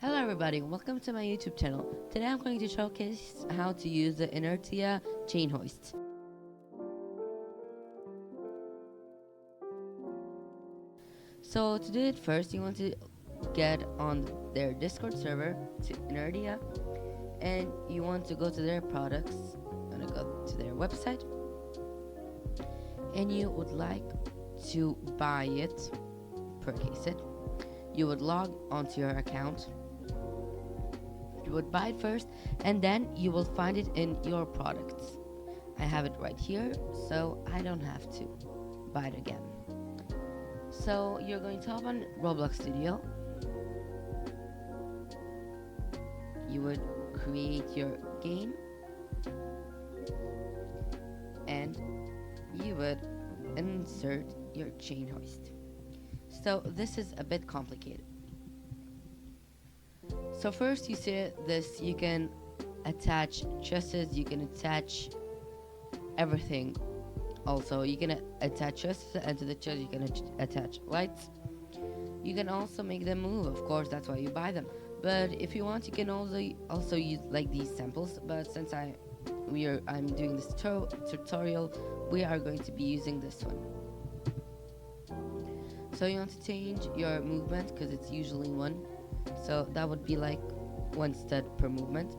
Hello everybody, welcome to my YouTube channel. Today I'm going to showcase how to use the Inertia chain hoist. So to do it first, you want to get on their Discord server to Inertia, and you want to go to their products, and go to their website, and you would like to buy it, purchase it. You would log onto your account. You would buy it first, and then you will find it in your products. I have it right here, so I don't have to buy it again. So you're going to open Roblox Studio. You would create your game, and you would insert your chain hoist. So this is a bit complicated. So first you see this, you can attach trusses, you can attach everything. Also, you can attach trusses, and to the truss you can attach lights. You can also make them move, of course, that's why you buy them. But if you want, you can also use like these samples. But since I'm doing this tutorial, we are going to be using this one. So you want to change your movement because it's usually 1. So that would be like 1 stud per movement.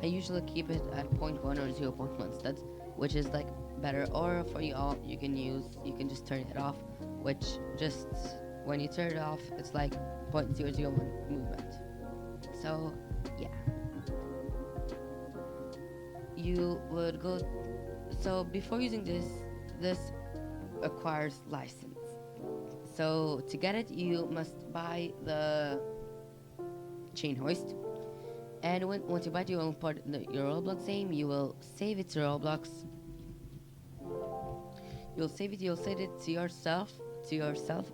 I usually keep it at 0.1 or 0.1 studs, which is like better. Or for you all, you can just turn it off, which just when you turn it off, it's like 0.001 movement. So yeah, you would go. So before using this requires license. So to get it, you must buy the chain hoist, and once you buy it, you will import your Roblox name. You will save it to Roblox. You'll save it to yourself,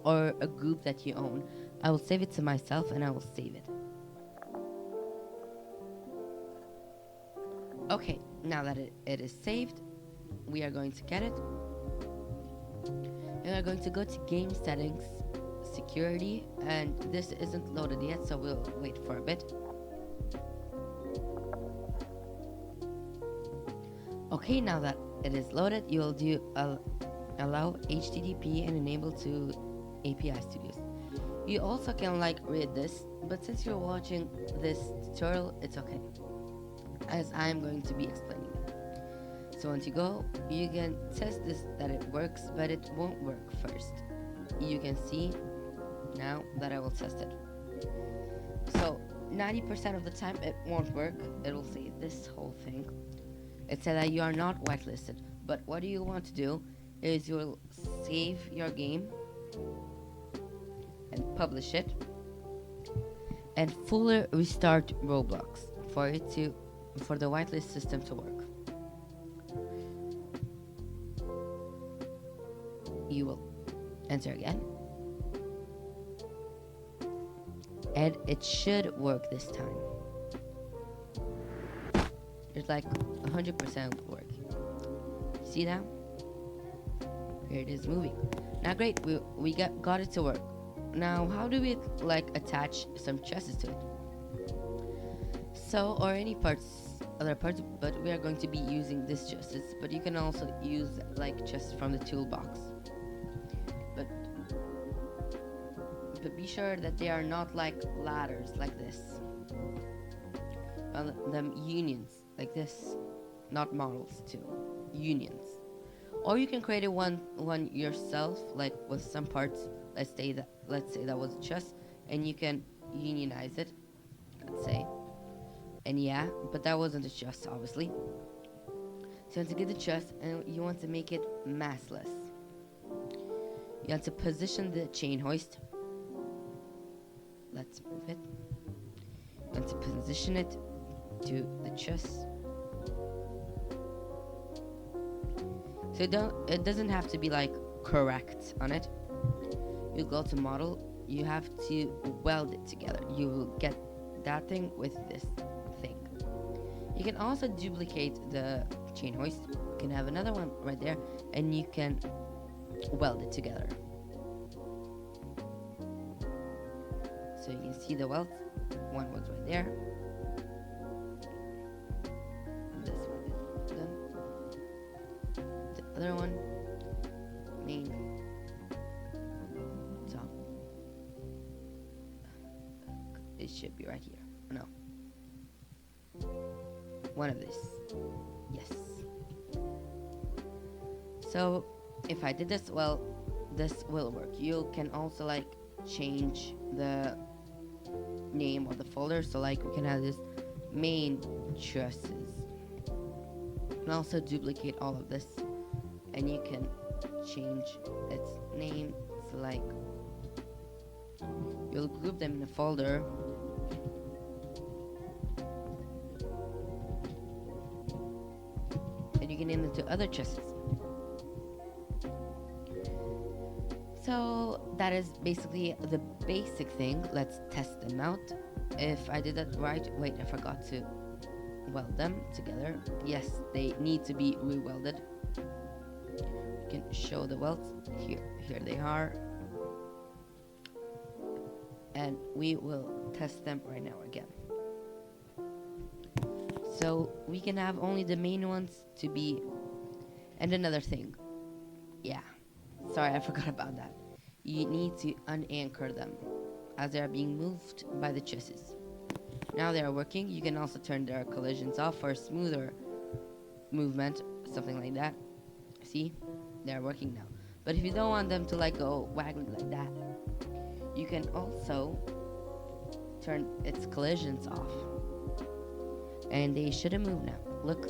or a group that you own. I will save it to myself, and I will save it. Okay, now that it is saved, we are going to get it. We are going to go to game settings, security, and this isn't loaded yet, so we'll wait for a bit. Okay, now that it is loaded, you'll do allow HTTP and enable to API studios. You also can read this, but since you're watching this tutorial, it's okay, as I'm going to be explaining it. So once you go, you can test this that it works, but it won't work first. You can see now that I will test it. So 90% of the time it won't work. It will say this whole thing. It said that you are not whitelisted. But what you want to do is you'll save your game and publish it, and fully restart Roblox for the whitelist system to work. You will enter again, and it should work this time. It's like 100% work. See now? Here it is moving. Now great, we got it to work. Now how do we attach some trusses to it? So, or any other parts, but we are going to be using this trusses, but you can also use trusses from the toolbox. But be sure that they are not like ladders like this. Them unions like this, not models too. Unions. Or you can create one yourself, with some parts. Let's say that was a truss, and you can unionize it. Let's say, and yeah, but that wasn't a truss, obviously. So you want to get the truss, and you want to make it massless. You want to position the chain hoist. Let's move it. You want to position it to the truss. So it doesn't have to be correct on it. You go to model, you have to weld it together. You will get that thing with this thing. You can also duplicate the chain hoist. You can have another one right there, and you can weld it together. So you can see the welds. one was right there. This one is done. The other one, main top. It should be right here. No. One of these. Yes. So if I did this, well, this will work. You can also like change the name of the folder, so like we can have this main trusses. You can also duplicate all of this, and you can change its name. So like you'll group them in a folder, and you can name them to other trusses. So that is basically the basic thing. Let's test them out. If I did that right, wait, I forgot to weld them together. Yes, they need to be re-welded. You can show the welds. Here they are. And we will test them right now again. So we can have only the main ones to be, and another thing. Yeah. Sorry, I forgot about that. You need to unanchor them as they are being moved by the chassis. Now they are working. You can also turn their collisions off for a smoother movement, something like that. See, they are working now. But if you don't want them to like go waggling like that, you can also turn its collisions off, and they shouldn't move now. Look.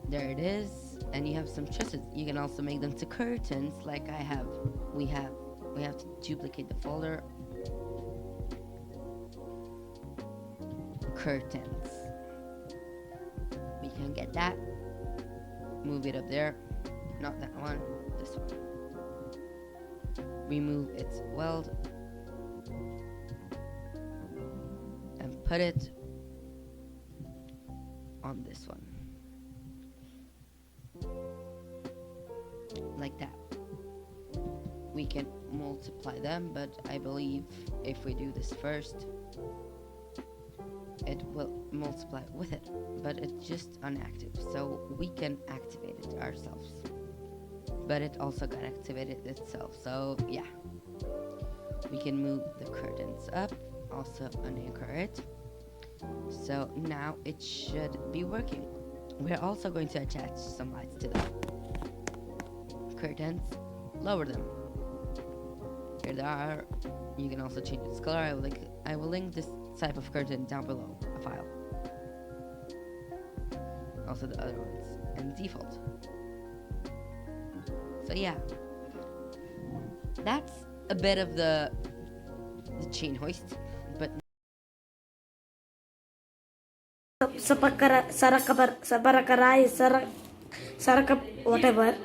There it is, and you have some trusses. You can also make them to curtains, like I have. We have to duplicate the folder. Curtains. We can get that. Move it up there. Not that one. This one. Remove its weld and put it on this one. Like that. We can multiply them, but I believe if we do this first, it will multiply with it, but it's just inactive, so we can activate it ourselves. But it also got activated itself, so yeah. We can move the curtains up, also unanchor it. So now it should be working. We're also going to attach some lights to them. Curtains, lower them. Here they are. You can also change its color. I will link this type of curtain down below, a file. Also the other ones, and default. So yeah, that's a bit of the chain hoist, but sa pagkara sa para karay sa whatever